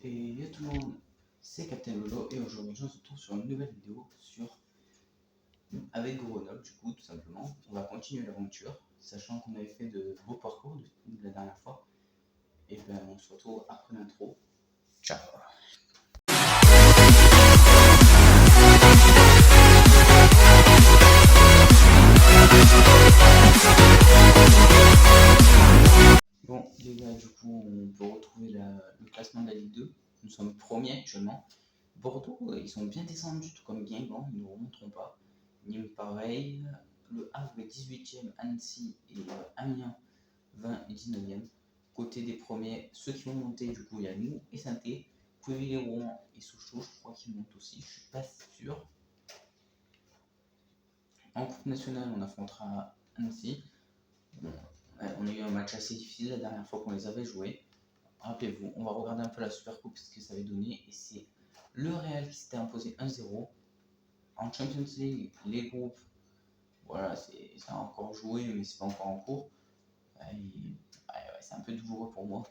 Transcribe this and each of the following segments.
Et yo tout le monde, c'est Captain Lolo et aujourd'hui je se retrouve sur une nouvelle vidéo avec Grenoble du coup tout simplement. On va continuer l'aventure, sachant qu'on avait fait de beaux parcours la dernière fois. Et ben on se retrouve après l'intro. Ciao. Bon les gars, du coup on peut retrouver le classement de la Ligue 2. Nous sommes premiers actuellement. Bordeaux, ils sont bien descendus, tout comme Guingamp, ils ne nous remonteront pas. Nîmes pareil, le Havre est 18e, Annecy et Amiens 20 et 19e. Côté des premiers, ceux qui vont monter, du coup, il y a nous et Saint-Étienne, Pouilly-les-Rouen et Sochaux, je crois qu'ils montent aussi, je suis pas sûr. En Coupe nationale, on affrontera Annecy. Bon, on a eu un match assez difficile la dernière fois qu'on les avait joués. Rappelez-vous, on va regarder un peu la Super Coupe, ce que ça avait donné, et c'est le Real qui s'était imposé 1-0. En Champions League, les groupes, voilà, ça a encore joué, mais c'est pas encore en cours. C'est un peu douloureux pour moi.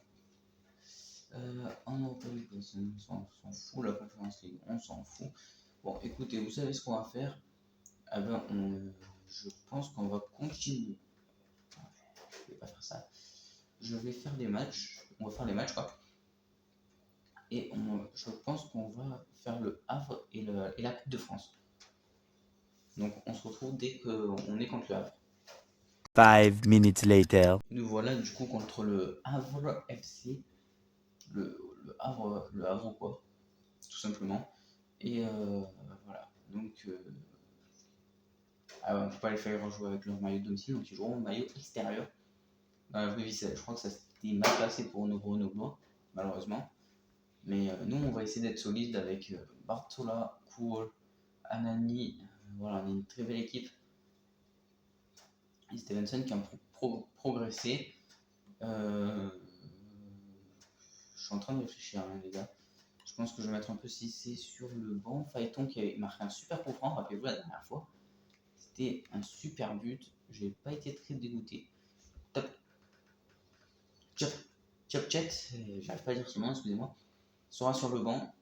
En Europa League, on s'en fout. La Conference League, on s'en fout. Bon, écoutez, vous savez ce qu'on va faire. Eh ben, je pense qu'on va continuer. Je vais pas faire ça. Je vais faire des matchs. On va faire les matchs, quoi. Et je pense qu'on va faire le Havre et la Coupe de France. Donc on se retrouve dès qu'on est contre le Havre. 5 minutes later. Nous voilà du coup contre le Havre FC. Le Havre quoi, tout simplement. Et voilà. Donc on ne peut pas les faire jouer avec leur maillot de domicile, donc ils joueront au maillot extérieur. Dans la vraie vie, je crois que ça c'était mal placé pour nos Grenoblois, malheureusement. Mais nous, on va essayer d'être solide avec Bartola, Kool, Anani. Voilà, on est une très belle équipe. Et Stevenson qui a progressé. Je suis en train de réfléchir, hein, les gars. Je pense que je vais mettre un peu Cissé sur le banc. Phaéton qui avait marqué un super coup franc, rappelez-vous la dernière fois. C'était un super but. Je n'ai pas été très dégoûté. Top. Chopchet, j'arrive pas à dire son nom, excusez-moi, sera sur le banc.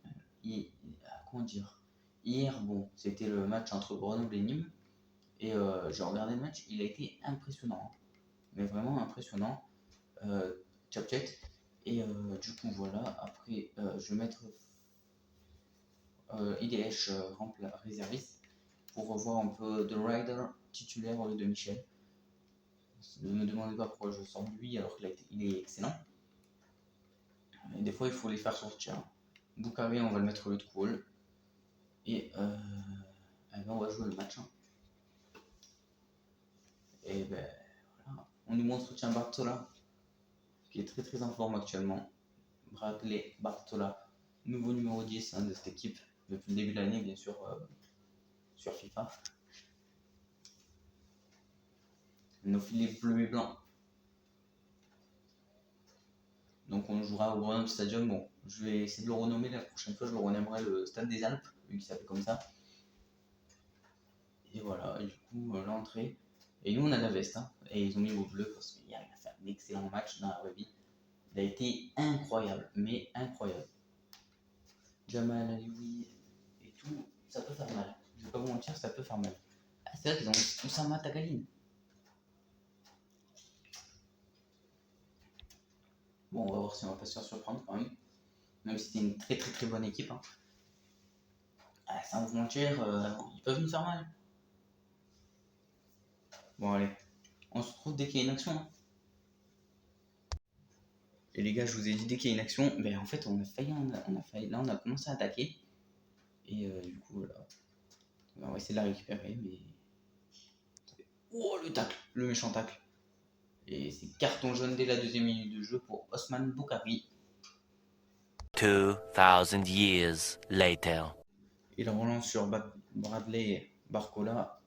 Comment dire, hier, bon, c'était le match entre Grenoble et Nîmes. Et j'ai regardé le match, il a été impressionnant. Mais vraiment impressionnant. Chopchet. Et du coup, voilà. Après, je vais mettre IDH réserviste pour revoir un peu de Ryder titulaire au lieu de Michel. Ne me demandez pas pourquoi je sors de lui alors qu'il est excellent. Et des fois, il faut les faire sortir. Boukhari, on va le mettre au lieu de Kool. Et ben, on va jouer le match. Et ben voilà. On nous montre tiens Bartola, qui est très très en forme actuellement. Bradley Bartola, nouveau numéro 10 de cette équipe depuis le début de l'année, bien sûr, sur FIFA. Nos filets bleus et blancs. Donc on jouera au Grenoble Stadium. Bon, je vais essayer de le renommer la prochaine fois, je le renommerai le Stade des Alpes, vu qu'il s'appelle comme ça. Et voilà, et du coup, l'entrée. Et nous, on a la veste, hein, et ils ont mis au bleu parce qu'il a fait un excellent match dans la vraie vie. Il a été incroyable, mais incroyable. Jamal Alioui et tout, ça peut faire mal. Je vais pas vous mentir, ça peut faire mal. Ah, c'est vrai qu'ils ont Oussama Tagaline. Bon, on va voir si on va pas se faire surprendre quand même. Même si c'était une très très très bonne équipe. Hein. Ah, sans vous mentir, ils peuvent nous faire mal. Bon, allez. On se retrouve dès qu'il y a une action. Hein. Et les gars, je vous ai dit dès qu'il y a une action, ben en fait on a failli. Là on a commencé à attaquer. Et du coup voilà. On va essayer de la récupérer, mais. Oh le tacle, le méchant tacle. Et c'est carton jaune dès la deuxième minute de jeu pour Osman Boukhari. 2000 years later. Il relance sur Bradley Barcola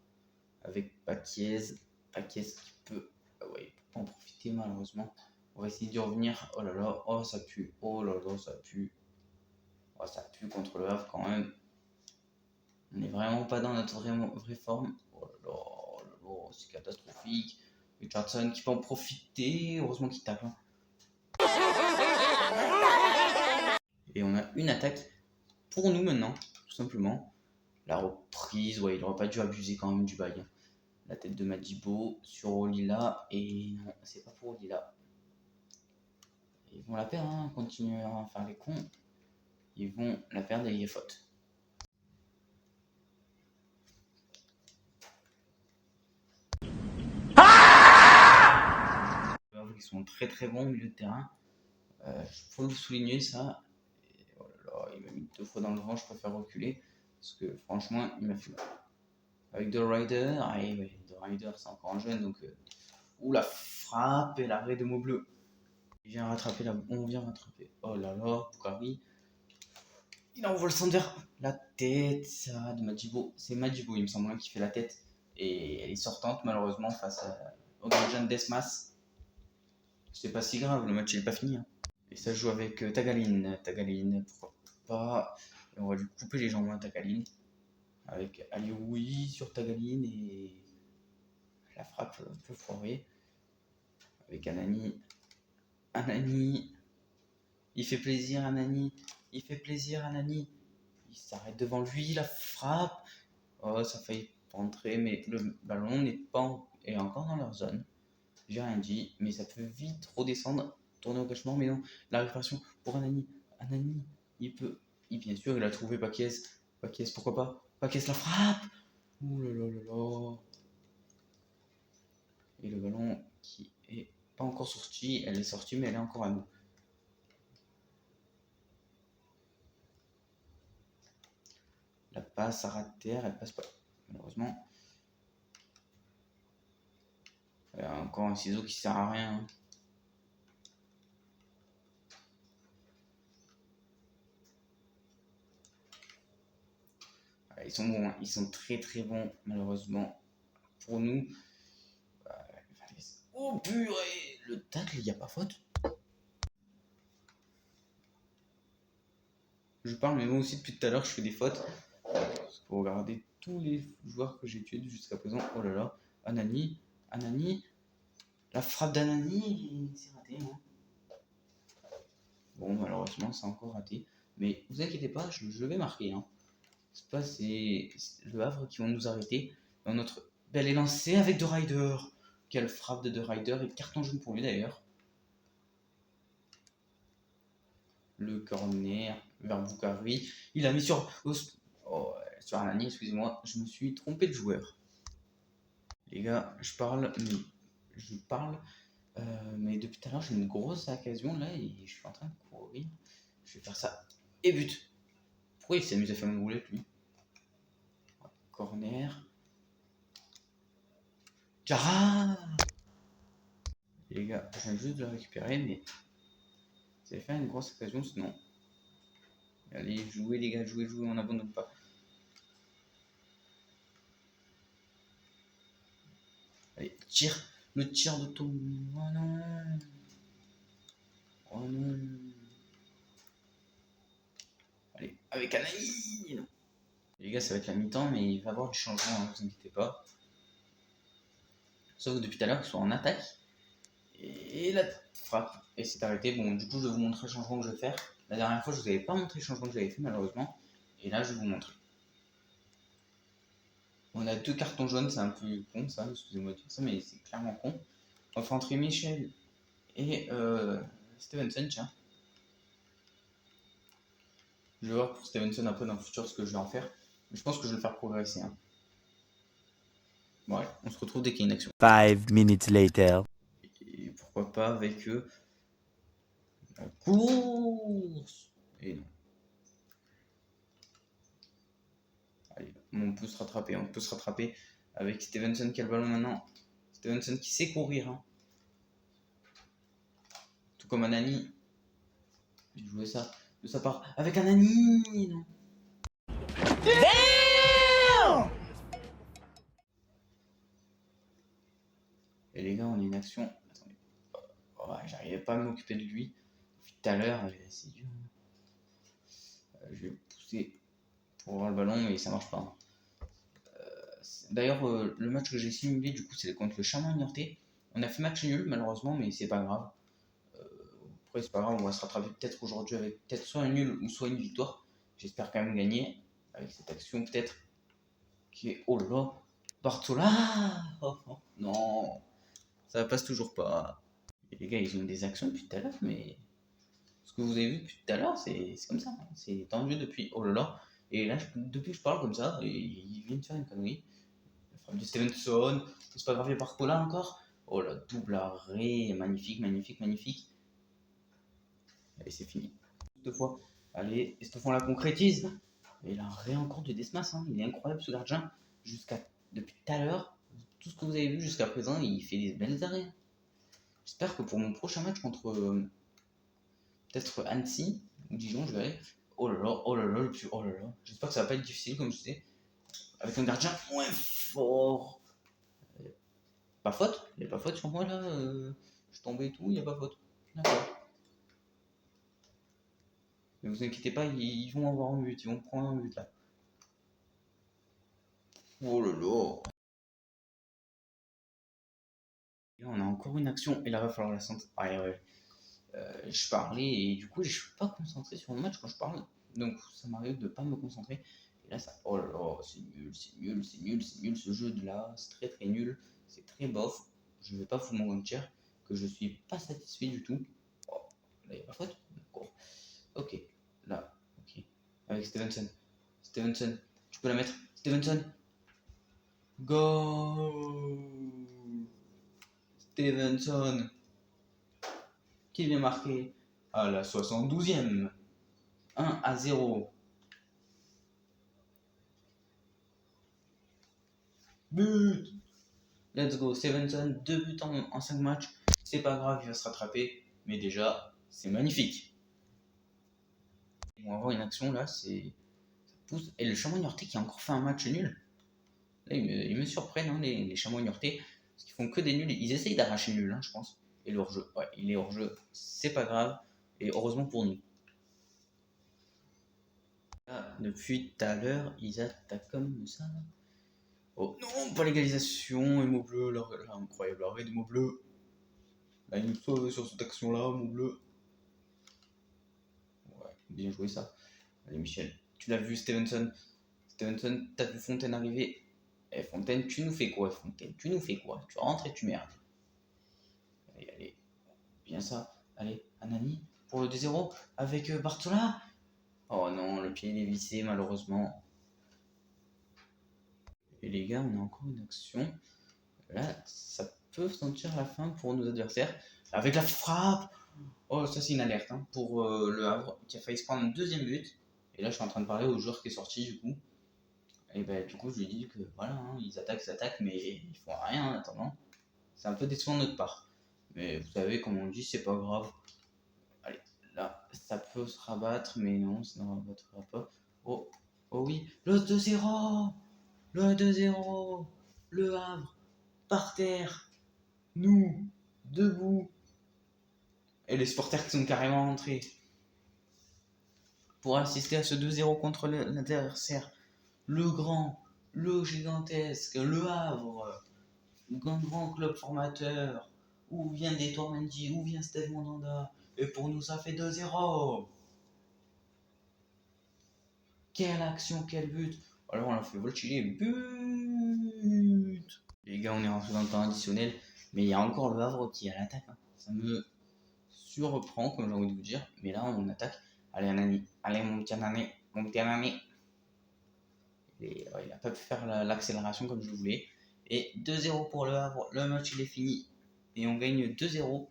avec Paquiez. Paquiez qui peut. Ouais, il peut pas en profiter malheureusement. On va essayer d'y revenir. Oh là là, oh ça pue. Oh là là, ça pue. Oh, ça pue contre le Havre quand même. On n'est vraiment pas dans notre vraie forme. Oh là là, c'est catastrophique. Richardson qui peut en profiter. Heureusement qu'il tacle. Hein. Et on a une attaque pour nous maintenant, tout simplement. La reprise, ouais, il aurait pas dû abuser quand même du bail. La tête de Madibo sur Olila, et non, c'est pas pour Olila. Ils vont la perdre, hein, continuer à faire les cons. Ils vont la perdre et il y a faute. Ils sont très très bons au milieu de terrain. Faut le souligner ça. Et oh là là, il m'a mis 2 fois dans le vent, je préfère reculer. Parce que franchement, il m'a fait mal. Avec The Rider, ouais, The Rider c'est encore un jeune donc. Ouh la frappe et l'arrêt de mot bleu. Il vient rattraper là, on vient rattraper. Oh là là, Bukari. Il envoie le centre vers la tête ça, de Madibo. C'est Madibo, il me semble, qui fait la tête. Et elle est sortante malheureusement face au gardien de Desmas. C'est pas si grave, le match il est pas fini. Hein. Et ça joue avec Tagaline. Tagaline, pourquoi pas. Et on va lui couper les jambes à Tagaline. Avec Alioui sur Tagaline et la frappe un peu foirée. Avec Anani. Anani. Il fait plaisir Anani. Il fait plaisir Anani. Il s'arrête devant lui, la frappe. Oh, ça a failli rentrer, mais le ballon n'est pas est encore dans leur zone. J'ai rien dit, mais ça peut vite redescendre, tourner au cachemar, mais non. La réparation pour Anani. Anani, il peut. Bien sûr, il a trouvé Paquez. Paquez, pourquoi pas. Paquez la frappe. Ouh là là là là. Et le ballon qui est pas encore sorti. Elle est sortie, mais elle est encore à nous. La passe à ras de terre, elle passe pas. Malheureusement. Il y a encore un ciseau qui sert à rien. Ils sont bons, hein. Ils sont très très bons, malheureusement. Pour nous. Oh purée, le tacle, il n'y a pas faute. Je parle, mais moi aussi depuis tout à l'heure, je fais des fautes. Parce que regardez tous les joueurs que j'ai tués jusqu'à présent. Oh là là, Anani, Anani. La frappe d'Anani, c'est raté. Hein. Bon, malheureusement, c'est encore raté. Mais vous inquiétez pas, je vais marquer. Hein. C'est le Havre qui vont nous arrêter dans notre bel élancé avec The Rider. Quelle frappe de The Rider et carton jaune pour lui d'ailleurs. Le corner vers Bukari. Il a mis sur Anani, excusez-moi, je me suis trompé de joueur. Les gars, je parle, mais depuis tout à l'heure j'ai une grosse occasion là et je suis en train de courir. Je vais faire ça et but. Pourquoi il s'amuse à faire une roulette lui? Corner. Jara. Les gars, je viens juste de la récupérer, mais ça va faire une grosse occasion sinon. Allez, jouez les gars, jouez, on n'abandonne pas. Allez, tire, le tir de ton. Oh non. Oh non. Allez, avec Anaï. Les gars, ça va être la mi-temps, mais il va y avoir du changement, hein, vous inquiétez pas. Sauf que depuis tout à l'heure, ils sont en attaque. Et la frappe. Et c'est arrêté. Bon, du coup, je vais vous montrer le changement que je vais faire. La dernière fois, je vous avais pas montré le changement que j'avais fait, malheureusement. Et là, je vais vous montrer. On a 2 cartons jaunes, c'est un peu con ça, excusez-moi de dire ça, mais c'est clairement con. On fait entrer Michel et Stevenson, tiens. Je vais voir pour Stevenson après dans le futur ce que je vais en faire. Mais je pense que je vais le faire progresser. Hein. Bon, allez, on se retrouve dès qu'il y a une action. 5 minutes later. Et pourquoi pas avec la course. Et non. Allez, on peut se rattraper, avec Stevenson qui a le ballon maintenant. Stevenson qui sait courir. Hein. Tout comme Anani. J'ai joué ça de sa part avec Anani. Non. Et les gars, on a une action. Attendez. Oh, j'arrivais pas à m'occuper de lui. Depuis tout à l'heure, c'est dur. Je vais pousser pour avoir le ballon, mais ça marche pas. D'ailleurs, le match que j'ai simulé, du coup, c'est contre le Chamois Niortais. On a fait match nul, malheureusement, mais c'est pas grave. Après, c'est pas grave, on va se rattraper peut-être aujourd'hui avec peut-être soit un nul ou soit une victoire. J'espère quand même gagner avec cette action peut-être qui est... Oh là là, Bartola. Non, ça passe toujours pas. Et les gars, ils ont des actions depuis tout à l'heure, mais ce que vous avez vu depuis tout à l'heure, c'est comme ça. C'est tendu depuis... Oh là là. Et là, depuis que je parle comme ça, il vient de faire une connerie. La frappe de Stevenson. C'est pas grave, il y a Bartola encore. Oh là, double arrêt. Magnifique, magnifique, magnifique. Allez, c'est fini. Deux fois. Allez, et cette fois on la concrétise. Et il a un arrêt encore de Desmas. Hein. Il est incroyable ce gardien. Depuis tout à l'heure, tout ce que vous avez vu jusqu'à présent, il fait des belles arrêts. J'espère que pour mon prochain match contre peut-être Annecy ou Dijon, je verrai. Oh là là, oh là là, oh là là. J'espère que ça va pas être difficile comme je disais. Avec un gardien moins fort. Pas faute. Il n'y a pas faute sur moi là. Je suis tombé et tout, il n'y a pas faute. D'accord. Ne vous inquiétez pas, ils vont avoir un but, ils vont prendre un but là. Oh là là. Et là, on a encore une action et là va falloir la sentir. Ah, ouais. Je parlais et du coup je suis pas concentré sur le match quand je parle. Donc ça m'arrive de pas me concentrer. Et là ça. Oh là là, c'est nul, c'est nul, c'est nul, c'est nul ce jeu de là. C'est très très nul. C'est très bof. Je vais pas vous mentir que je suis pas satisfait du tout. Oh, là il n'y a pas faute. D'accord. Ok. Là, ok. Avec Stevenson. Stevenson, tu peux la mettre. Stevenson. Go Stevenson qui vient marquer à la 72e. 1-0. But. Let's go. Stevenson, 2 buts en 5 matchs. C'est pas grave, il va se rattraper. Mais déjà, c'est magnifique. Ils vont avoir une action là, c'est. Ça pousse. Et le Chamois Niortais qui a encore fait un match nul. Là, ils me surprennent, hein, les Chamois Niortais. Parce qu'ils font que des nuls. Ils essayent d'arracher nul, hein, je pense. Et le hors-jeu. Ouais, il est hors-jeu. C'est pas grave. Et heureusement pour nous. Là, depuis tout à l'heure, ils attaquent comme ça. Oh non, pas l'égalisation. Et mot bleu, là, incroyable arrêt de mot bleu. Là, il me sauve sur cette action-là, mot bleu. Ouais, bien joué ça. Allez, Michel. Tu l'as vu, Stevenson. Stevenson, t'as vu Fontaine arriver. Eh, Fontaine, tu nous fais quoi, Fontaine? Tu nous fais quoi? Tu rentres et tu merdes. Allez, allez. Bien ça. Allez, Anani pour le 2-0 avec Bartola. Oh non, le pied il est vissé malheureusement. Et les gars, on a encore une action. Là, ça peut sentir la fin pour nos adversaires. Avec la frappe. Oh, ça c'est une alerte hein, pour le Havre qui a failli se prendre un deuxième but. Et là, je suis en train de parler au joueur qui est sorti du coup. Et ben du coup, je lui dis que voilà, hein, ils attaquent, mais ils font rien en attendant. C'est un peu décevant de notre part. Mais vous savez, comme on dit, c'est pas grave. Allez, là, ça peut se rabattre, mais non, ça ne rabattra pas. Oh, oh oui, le 2-0. Le 2-0. Le Havre, par terre. Nous, debout. Et les supporters qui sont carrément rentrés pour assister à ce 2-0 contre l'adversaire. Le grand, le gigantesque, le Havre, un grand club formateur. Où vient Détour Mendy, où vient Steve Mandanda. Et pour nous, ça fait 2-0. Quelle action, quel but. Alors on a fait voltiger, but. Les gars, on est rentré dans le temps additionnel, mais il y a encore le Havre qui est à l'attaque. Hein. Ça me surprend, comme j'ai envie de vous dire, mais là on attaque. Allez, Anani, allez mon petit Anani, mon petit Anani. Et, il n'a pas pu faire l'accélération comme je voulais. Et 2-0 pour le Havre, le match il est fini. Et on gagne 2-0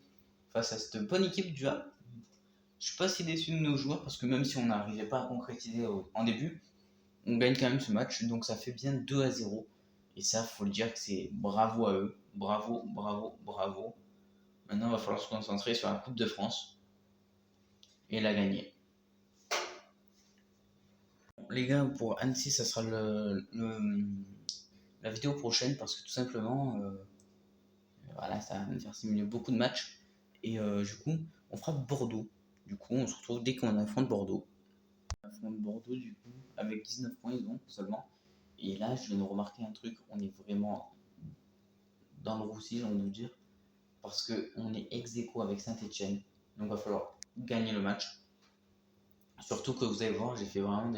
face à cette bonne équipe du Havre. Je suis pas si déçu de nos joueurs parce que même si on n'arrivait pas à concrétiser en début, on gagne quand même ce match, donc ça fait bien 2-0. Et ça, faut le dire que c'est bravo à eux. Bravo, bravo, bravo. Maintenant, il va falloir se concentrer sur la Coupe de France et la gagner. Les gars, pour Annecy, ça sera la vidéo prochaine parce que tout simplement, voilà, ça va me faire simuler beaucoup de matchs. Et du coup, on fera Bordeaux. Du coup, on se retrouve dès qu'on affronte Bordeaux. On affronte Bordeaux, du coup, avec 19 points, ils ont seulement. Et là, je viens de remarquer un truc, on est vraiment dans le roussi, j'ai envie de vous dire, parce qu'on est ex-aequo avec Saint-Etienne. Donc il va falloir gagner le match. Surtout que vous allez voir, j'ai fait vraiment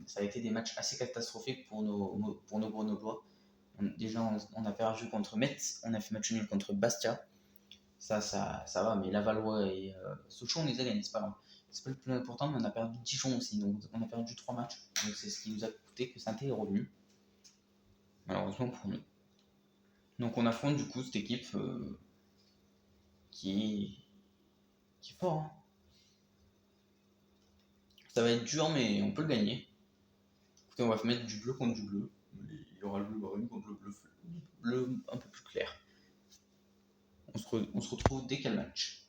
ça a été des matchs assez catastrophiques pour nos Grenoblois. Déjà, on a perdu contre Metz, on a fait match nul contre Bastia. Ça va, mais Lavallois et Sochaux, on les a gagnés, c'est pas grave. C'est pas le plus important, mais on a perdu Dijon aussi, donc on a perdu 3 matchs. Donc c'est ce qui nous a coûté que Saint-Étienne est revenu, malheureusement pour nous. Donc on affronte du coup cette équipe qui est fort. Hein. Ça va être dur, mais on peut le gagner. Écoutez, on va mettre du bleu contre du bleu. Il y aura le bleu marine contre le bleu un peu plus clair. On se retrouve dès qu'il y a le match.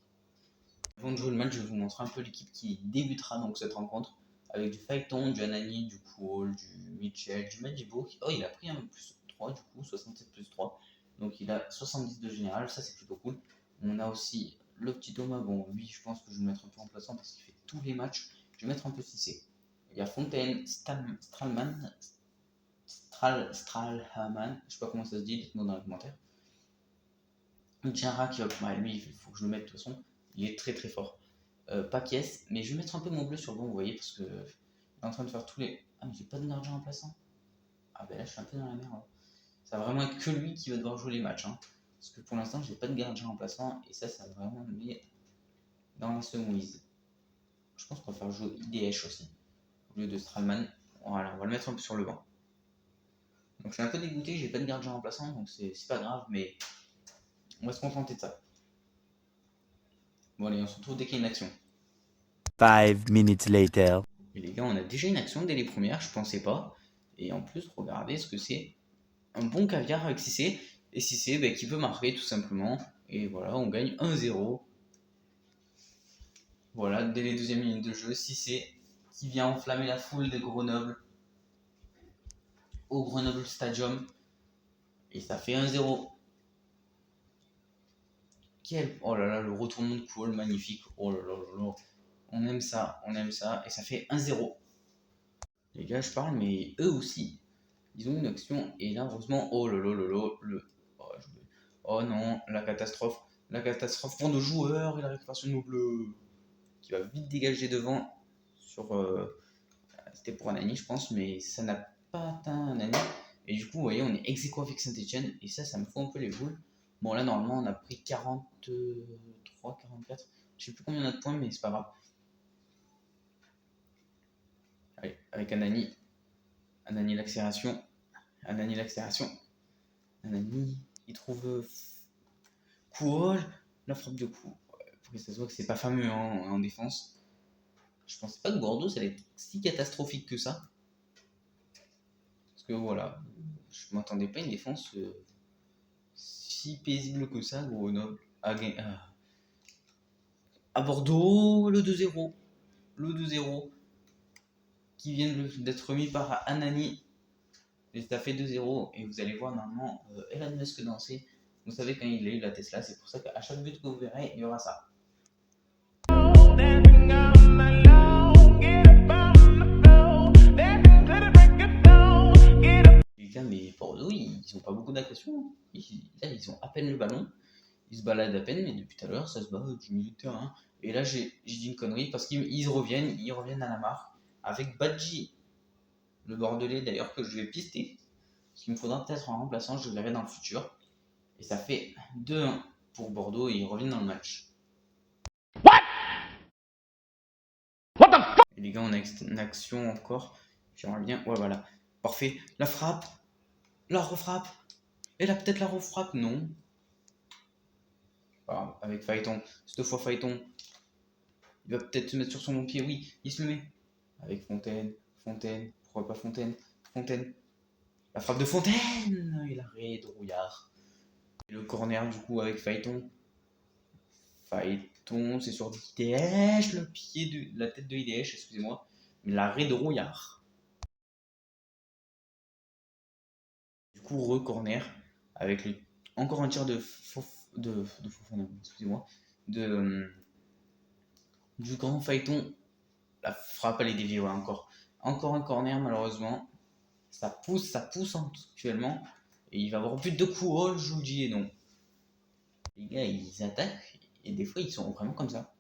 Avant de jouer le match, je vais vous montrer un peu l'équipe qui débutera donc cette rencontre. Avec du Phaéton, du Anani, du Kool, du Mitchell, du Madibo. Oh, il a pris un plus 3 du coup, 67 plus 3. Donc il a 70 de général, ça c'est plutôt cool. On a aussi le petit Thomas. Bon, lui, je pense que je vais le mettre un peu remplaçant parce qu'il fait tous les matchs. Je vais mettre un peu Cissé. Il y a Fontaine, Stralman, je sais pas comment ça se dit, dites-moi dans les commentaires. Djara qui va, lui, il faut que je le mette de toute façon. Il est très très fort. Paquies, mais je vais mettre un peu mon bleu sur le banc, vous voyez, parce que il est en train de faire tous les. Ah, mais j'ai pas de gardien remplaçant. Ah, ben là, je suis un peu dans la merde. Ça va vraiment être que lui qui va devoir jouer les matchs. Hein. Parce que pour l'instant, j'ai pas de gardien remplaçant, et ça va vraiment me mettre dans la semoise. Je pense qu'on va faire jouer IDH aussi, au lieu de Stralman. Voilà, on va le mettre un peu sur le banc. Donc je suis un peu dégoûté, j'ai pas de gardien remplaçant, donc c'est pas grave, mais on va se contenter de ça. Bon allez, on se retrouve dès qu'il y a une action. 5 minutes later. Et les gars, on a déjà une action dès les premières, je pensais pas. Et en plus, regardez ce que c'est. Un bon caviar avec Cissé. Et Cissé qui peut marquer tout simplement. Et voilà, on gagne 1-0. Voilà, dès les 2e minutes de jeu, Cissé qui vient enflammer la foule de Grenoble au Grenoble Stadium. Et ça fait 1-0. Oh là là, le retournement de Kool, magnifique. Oh là là là là. On aime ça. Et ça fait 1-0. Les gars, je parle, mais eux aussi, ils ont une action. Et là, heureusement, oh là là là là, oh non, la catastrophe. La catastrophe pour nos joueurs et la récupération de nos bleus. Qui va vite dégager devant. C'était pour Anani, je pense, mais ça n'a pas atteint Anani. Et du coup, vous voyez, on est ex-aequo avec Saint-Etienne. Et ça me fout un peu les boules. Bon, là, normalement, on a pris 43, 44. Je sais plus combien on a de points, mais c'est pas grave. Allez, avec Anani. Anani, l'accélération. Anani, il trouve Kool. La frappe de coup. Pour que ça se voit que c'est pas fameux en défense. Je pensais pas que Bordeaux, ça allait être si catastrophique que ça. Parce que voilà, je m'attendais pas à une défense si paisible que ça, Grenoble. À Bordeaux, le 2-0. Le 2-0. Qui vient d'être remis par Anani. Et ça fait 2-0. Et vous allez voir normalement Elon Musk danser. Vous savez quand il a eu la Tesla, c'est pour ça qu'à chaque but que vous verrez, il y aura ça. Les gars, mais Bordeaux, ils ont pas beaucoup d'agression. Là, ils ont à peine le ballon. Ils se baladent à peine, mais depuis tout à l'heure, ça se bat du milieu de terrain. Et là, j'ai dit une connerie parce qu'ils reviennent à la marque avec Badji, le Bordelais d'ailleurs que je vais pister. Parce qu'il me faudra peut-être un remplaçant, je le verrai dans le futur. Et ça fait 2-1 pour Bordeaux et ils reviennent dans le match. Et les gars, on a une action encore. J'aimerais bien. Ouais, voilà. Parfait. La frappe. La refrappe. Et là, peut-être la refrappe. Non. Enfin, avec Phaéton. Cette fois, Phaéton. Il va peut-être se mettre sur son bon pied. Oui, il se le met. Avec Fontaine. Pourquoi pas Fontaine. La frappe de Fontaine. Et l'arrêt de Rouillard. Et le corner, du coup, avec Phaéton. C'est sur IDH, la tête de IDH, excusez-moi, mais l'arrêt de Rouillard. Du coup, corner, avec encore un tir de Fofana, excusez-moi, du grand Phaéton. La frappe, elle est déviée, ouais, encore un corner, malheureusement. Ça pousse actuellement. Et il va avoir but de coup, je vous le dis, et non. Les gars, ils attaquent, et des fois, ils sont vraiment comme ça.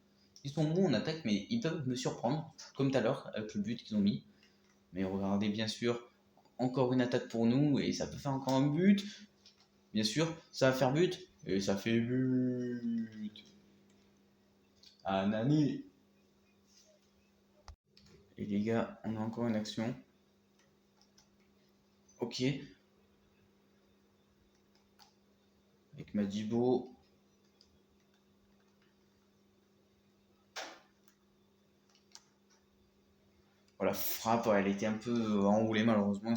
Ils sont bons en attaque, mais ils peuvent me surprendre, comme tout à l'heure avec le but qu'ils ont mis. Mais regardez, bien sûr, encore une attaque pour nous et ça peut faire encore un but. Bien sûr, ça va faire but et ça fait but. Ah, Nani. Et les gars, on a encore une action. Ok. Avec Madibo. Voilà, frappe, elle était un peu enroulée malheureusement.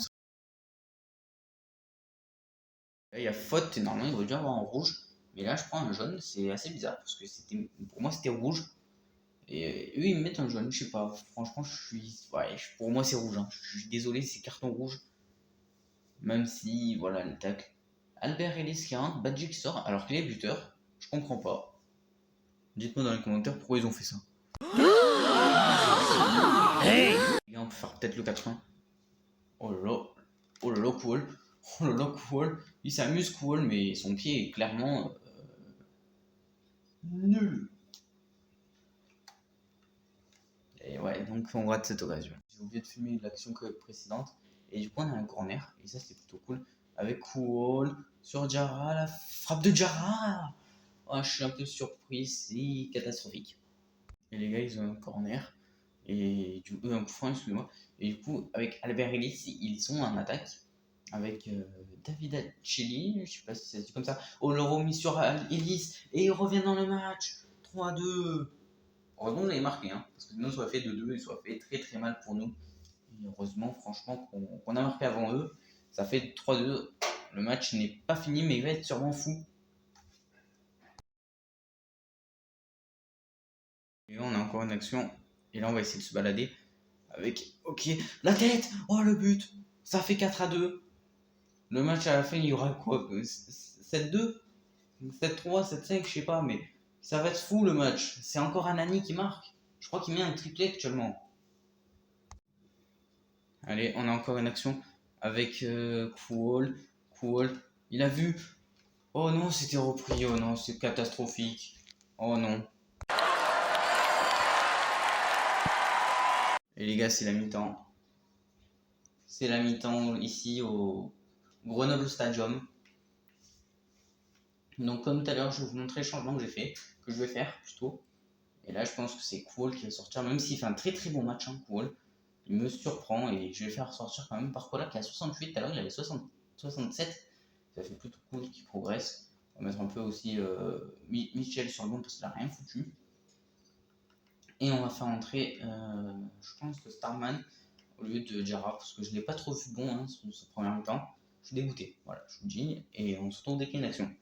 Là, il y a faute, et normalement il aurait dû avoir un rouge. Mais là, je prends un jaune, c'est assez bizarre parce que pour moi c'était rouge. Et eux ils me mettent un jaune, je sais pas. Franchement, pour moi c'est rouge. Hein. Je suis désolé, c'est carton rouge. Même si, voilà, le tacle. Albert Ellis qui rentre, Badji qui sort, alors qu'il est buteur. Je comprends pas. Dites-moi dans les commentaires pourquoi ils ont fait ça. Hey les gars, on peut faire peut-être le 4-1. Oh là là. Oh là là, cool. Oh là là, cool. Il s'amuse, cool, mais son pied est clairement nul. Et ouais, donc on rate cette occasion. J'ai oublié de filmer l'action précédente. Et du coup, on a un corner. Et ça, c'est plutôt cool. Avec Kool sur Jara, la frappe de Jara. Oh, je suis un peu surpris, c'est catastrophique. Et les gars, ils ont un corner. Et du coup, un coup franc, excusez-moi. Et du coup, avec Albert Ellis, ils sont en attaque. Avec David Accelli, je sais pas si ça se dit comme ça. Oh, le remis sur Ellis. Et il revient dans le match. 3-2. Heureusement, on l'avait marqué, hein, parce que sinon, ça aurait fait 2-2 et ça aurait fait très très mal pour nous. Et heureusement, franchement, qu'on a marqué avant eux. Ça fait 3-2. Le match n'est pas fini, mais il va être sûrement fou. Et là, on a encore une action. Et là, on va essayer de se balader avec. Ok, la tête. Oh, le but. Ça fait 4-2. Le match à la fin, il y aura quoi 7-2 7-3 7-5, je sais pas, mais ça va être fou le match. C'est encore Anani qui marque. Je crois qu'il met un triplé actuellement. Allez, on a encore une action avec Kool. Kool, il a vu. Oh non, c'était repris. Oh non, c'est catastrophique. Oh non. Et les gars, c'est la mi-temps. C'est la mi-temps ici au Grenoble Stadium. Donc comme tout à l'heure, je vais vous montrer le changement que j'ai fait, que je vais faire plutôt. Et là, je pense que c'est Kool qui va sortir, même s'il fait un très très bon match, hein, Kool. Il me surprend et je vais le faire sortir quand même Barcola qui a 68, tout à l'heure il avait 67. Ça fait plutôt cool qu'il progresse. On va mettre un peu aussi Michel sur le banc parce qu'il n'a rien foutu. Et on va faire entrer, je pense, le Starman au lieu de Jara parce que je ne l'ai pas trop vu bon hein, sur ce premier temps. Je suis dégoûté, voilà, je vous dis. Et on se retourne dès qu'il y a une action.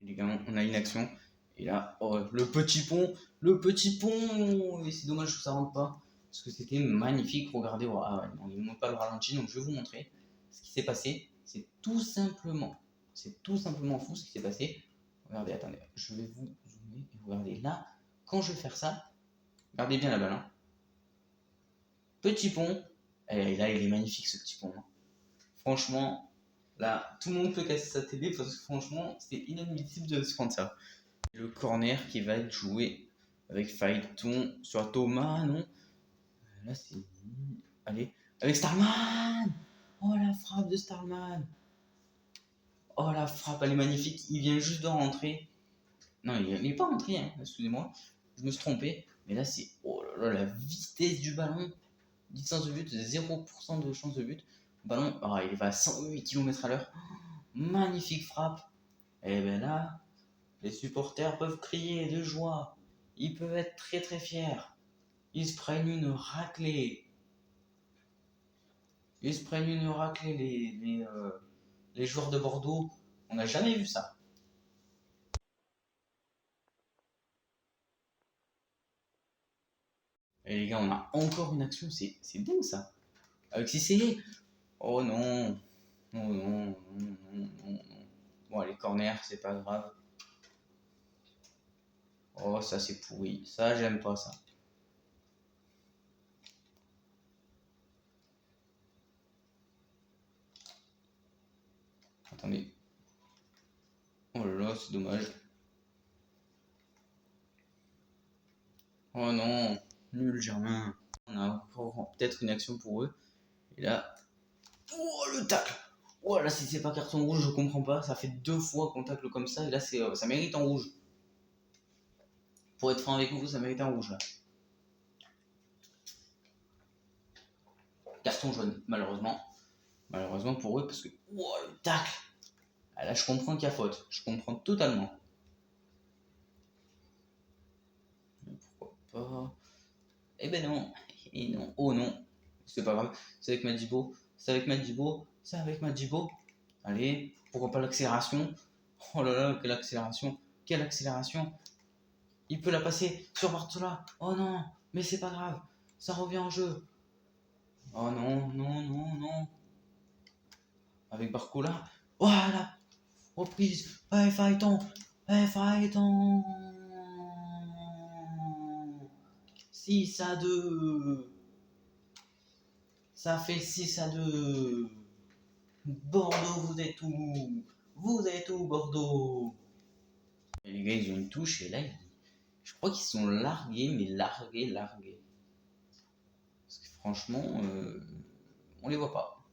Les gars, on a une action. Et là, oh, le petit pont. Et c'est dommage que ça rentre pas. Parce que c'était magnifique. Regardez, oh, ah ouais, on ne montre pas le ralenti, donc je vais vous montrer ce qui s'est passé. C'est tout simplement fou ce qui s'est passé. Regardez, attendez, je vais vous zoomer et regardez là, quand je vais faire ça, regardez bien la balle. Hein. Petit pont. Et là, il est magnifique ce petit pont. Hein. Franchement, là, tout le monde peut casser sa télé parce que franchement, c'est inadmissible de se prendre ça. Le corner qui va être joué avec Phaéton sur Thomas, non? Là, c'est. Allez, avec Starman! Oh, la frappe de Starman! Oh, la frappe, elle est magnifique. Il vient juste de rentrer. Non, il n'est pas rentré, hein, excusez-moi. Je me suis trompé. Mais là, c'est. Oh là là, la vitesse du ballon. Distance de but, 0% de chance de but. Le ballon, oh, il va à 108 km/h. Magnifique frappe. Et bien là, les supporters peuvent crier de joie. Ils peuvent être très très fiers. Ils se prennent une raclée. Les joueurs de Bordeaux. On n'a jamais vu ça. Et les gars, on a encore une action. C'est dingue ça. Avec Cissé. Oh non. Oh non, non, non, non, non. Bon, les corners, c'est pas grave. Oh, ça c'est pourri. Ça, j'aime pas ça. Attendez. Oh là là, c'est dommage. Oh non, nul Germain. On a encore peut-être une action pour eux. Et là, oh le tacle. Oh là, si c'est pas carton rouge, je comprends pas. Ça fait 2 fois qu'on tacle comme ça. Et là, ça mérite en rouge. Pour être franc avec vous, ça mérite un rouge là. Carton jaune, malheureusement. Malheureusement pour eux, parce que. Oh le tacle. Ah, là, je comprends qu'il y a faute. Je comprends totalement. Mais pourquoi pas. Eh ben non. Et non. Oh non. C'est pas grave. C'est avec Madibo. C'est avec Madibo. C'est avec Madibo. Allez. Pourquoi pas l'accélération. Oh là là, quelle accélération. Quelle accélération. Il peut la passer sur Bartola. Oh non. Mais c'est pas grave. Ça revient en jeu. Oh non, non, non, non. Avec Barcola. Voilà. Reprise. Allez, Phaéton. Allez, Phaéton. 6-2. Ça fait 6-2. Bordeaux, vous êtes où? Vous êtes où, Bordeaux? Et les gars, ils ont une touche et là, je crois qu'ils sont largués, mais largués. Parce que franchement, on les voit pas.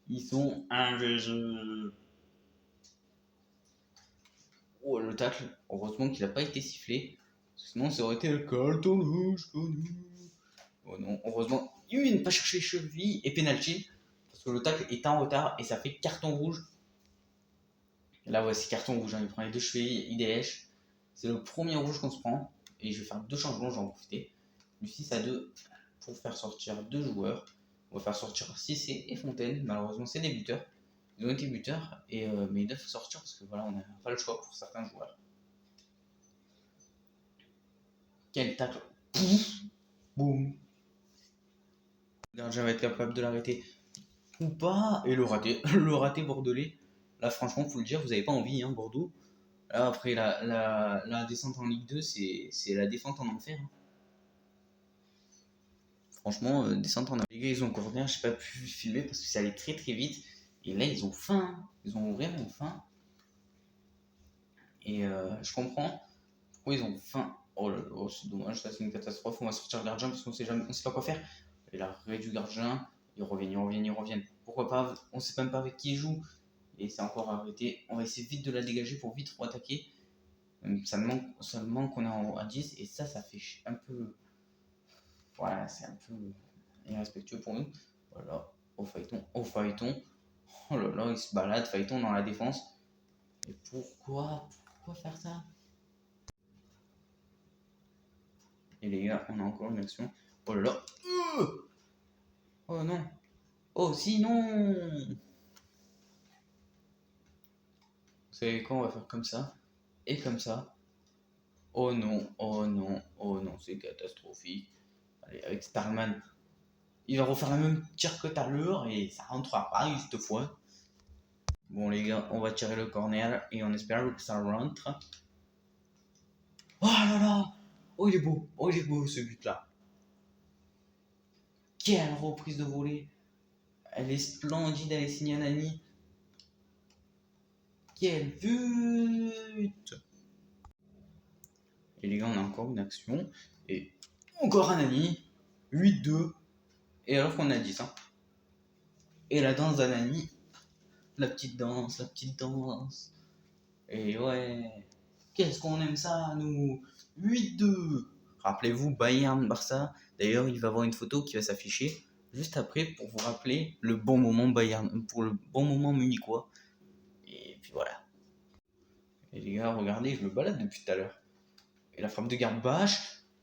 Ils sont invisibles. Oh, le tacle, heureusement qu'il n'a pas été sifflé. Sinon, ça aurait été le carton rouge connu. Oh non, heureusement, il ne pas chercher les chevilles et penalty. Parce que le tacle est en retard et ça fait carton rouge. Et là, voici carton rouge. Hein. Il prend les 2 chevilles, il dèche. C'est le premier rouge qu'on se prend. Et je vais faire 2 changements, je vais en profiter. Du 6-2 pour faire sortir 2 joueurs. On va faire sortir Cissé et Fontaine. Malheureusement, c'est des buteurs. Ils ont été buteurs, mais ils doivent sortir parce que voilà, on n'a pas le choix pour certains joueurs. Quel tacle. Boum. Le gardien va être capable de l'arrêter ou pas. Et le raté. Le raté bordelais. Là, franchement, faut le dire, vous n'avez pas envie, hein, Bordeaux. Là, après, la descente en Ligue 2, c'est la descente en enfer. Hein. Franchement, descente en enfer. Les gars, ils ont corner, j'ai pas pu filmer parce que ça allait très très vite. Et là, ils ont faim. Hein. Ils ont vraiment faim. Et je comprends pourquoi ils ont faim. Oh là là, c'est dommage, ça c'est une catastrophe. On va sortir le gardien parce qu'on sait pas quoi faire. Et l'arrêt du gardien, ils reviennent. Pourquoi pas? On sait même pas avec qui ils jouent. Et c'est encore arrêté. On va essayer vite de la dégager pour vite attaquer. Ça me manque qu'on est à 10 et ça fait un peu. Voilà, c'est un peu irrespectueux pour nous. Voilà, au phaéton. Oh là là, il se balade, phaéton dans la défense. Et pourquoi faire ça? Et les gars, on a encore une action. Oh là là. Oh non. Oh sinon. Vous savez quoi, on va faire comme ça. Et comme ça. Oh non, oh non, oh non, c'est catastrophique. Allez, avec Starman. Il va refaire le même tir que tout à l'heure et ça rentrera pas cette fois. Bon les gars, on va tirer le corner et on espère que ça rentre. Oh là là. Oh il est beau ce but là. Quelle reprise de volée. Elle est splendide, elle est signée à Nani. Quel but! Et les gars, on a encore une action. Et encore un Nani. 8-2. Et alors qu'on a 10. Hein. Et la danse d'Anani. La petite danse. Et ouais. Qu'est-ce qu'on aime ça, nous. 8-2. Rappelez-vous, Bayern-Barça. D'ailleurs, il va y avoir une photo qui va s'afficher juste après pour vous rappeler le bon moment Bayern. Pour le bon moment munichois. Et puis voilà. Et les gars, regardez, je me balade depuis tout à l'heure. Et la frappe de Garbage.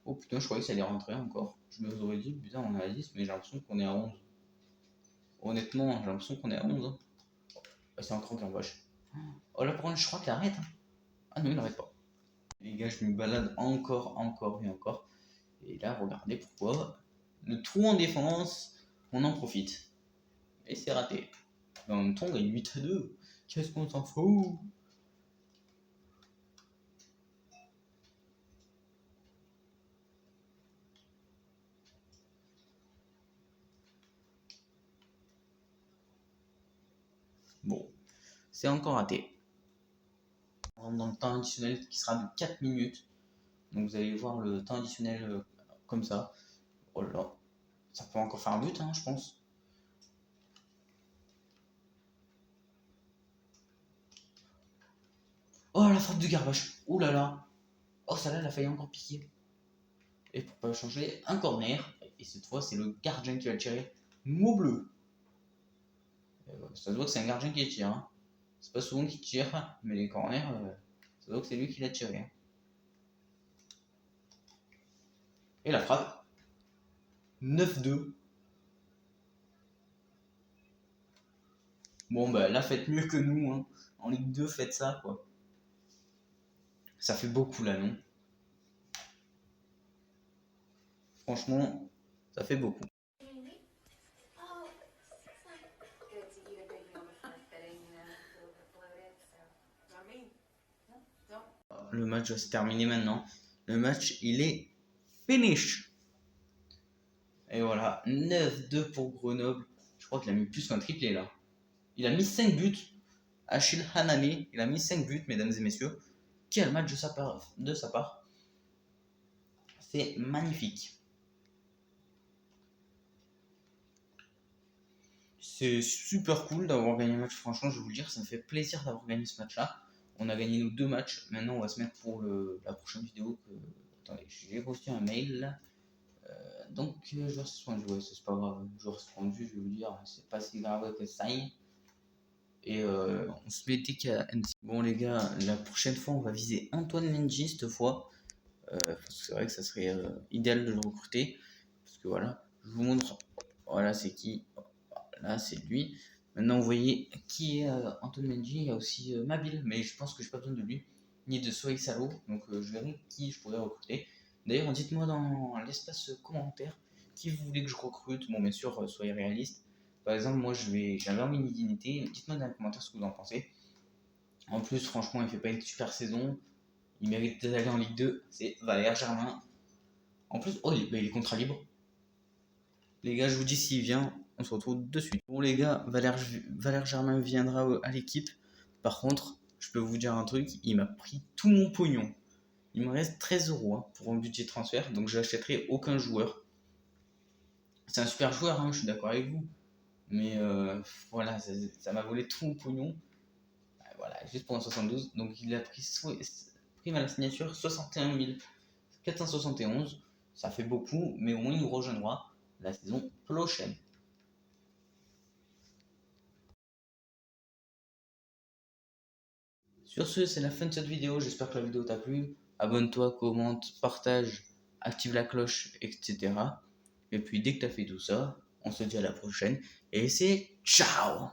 Oh putain, je croyais que ça allait rentrer encore. Je me aurais dit, putain, on est à 10, mais j'ai l'impression qu'on est à 11. Honnêtement, j'ai l'impression qu'on est à 11. Hein. Ah, c'est encore Garbage. Oh là, par contre, je crois qu'il arrête. Hein. Ah non, il n'arrête pas. Les gars, je me balade encore. Et là, regardez pourquoi. Le trou en défense, on en profite. Et c'est raté. Mais en même temps, on est 8-2. Qu'est-ce qu'on s'en fout? Bon, c'est encore raté. On rentre dans le temps additionnel qui sera de 4 minutes. Donc vous allez voir le temps additionnel comme ça. Oh là là, ça peut encore faire un but, hein, je pense. Oh la frappe de Garbage. Oh là là. Oh celle-là, elle a failli encore piquer. Et pour pas changer, un corner. Et cette fois, c'est le gardien qui va tirer. Mot bleu. Ça se voit que c'est un gardien qui tire. Hein. C'est pas souvent qu'il tire, mais les corners, ça se voit que c'est lui qui l'a tiré. Hein. Et la frappe. 9-2. Bon, bah là, faites mieux que nous. Hein. En Ligue 2, faites ça, quoi. Ça fait beaucoup, là, non? Franchement, ça fait beaucoup. Le match va se terminer maintenant. Le match, il est finish. Et voilà, 9-2 pour Grenoble. Je crois qu'il a mis plus qu'un triplé là. Il a mis 5 buts. Achille Hanane, il a mis 5 buts, mesdames et messieurs. Quel match de sa part. C'est magnifique. C'est super cool d'avoir gagné le match. Franchement, je vais vous le dire, ça me fait plaisir d'avoir gagné ce match-là. On a gagné nos 2 matchs. Maintenant, on va se mettre pour la prochaine vidéo. Attendez, j'ai reçu un mail là. Donc, je vais suspendu. Ouais, c'est pas grave. Je vais suspendu, je vais vous dire, c'est pas si grave que ça. Et on se met qu'à NC. Bon, les gars, la prochaine fois, on va viser Antoine Mendy cette fois. Parce que c'est vrai que ça serait idéal de le recruter. Parce que voilà, je vous montre. Voilà, c'est qui. Là, c'est lui. Maintenant, vous voyez qui est Antoine Mendy. Il y a aussi Mabil, mais je pense que je n'ai pas besoin de lui, ni de Soleil Salo. Donc, je verrai qui je pourrais recruter. D'ailleurs, dites-moi dans l'espace commentaire qui vous voulez que je recrute. Bon, bien sûr, soyez réaliste. Par exemple, moi, j'avais envie une dignité. Dites-moi dans les commentaires ce que vous en pensez. En plus, franchement, il fait pas une super saison. Il mérite d'aller en Ligue 2. C'est Valère Germain. En plus, oh, il est contrat libre. Les gars, je vous dis s'il vient, on se retrouve de suite. Bon, les gars, Valère Germain viendra à l'équipe. Par contre, je peux vous dire un truc, il m'a pris tout mon pognon. Il me reste 13 € hein, pour un budget transfert, donc je n'achèterai aucun joueur. C'est un super joueur, hein, je suis d'accord avec vous. Mais voilà, ça m'a volé tout mon pognon. Voilà, juste pour un 72. Donc il a pris prime à la signature 61 471. Ça fait beaucoup, mais au moins il nous rejoindra la saison prochaine. Sur ce, c'est la fin de cette vidéo. J'espère que la vidéo t'a plu. Abonne-toi, commente, partage, active la cloche, etc. Et puis dès que tu as fait tout ça, on se dit à la prochaine. Et c'est ciao!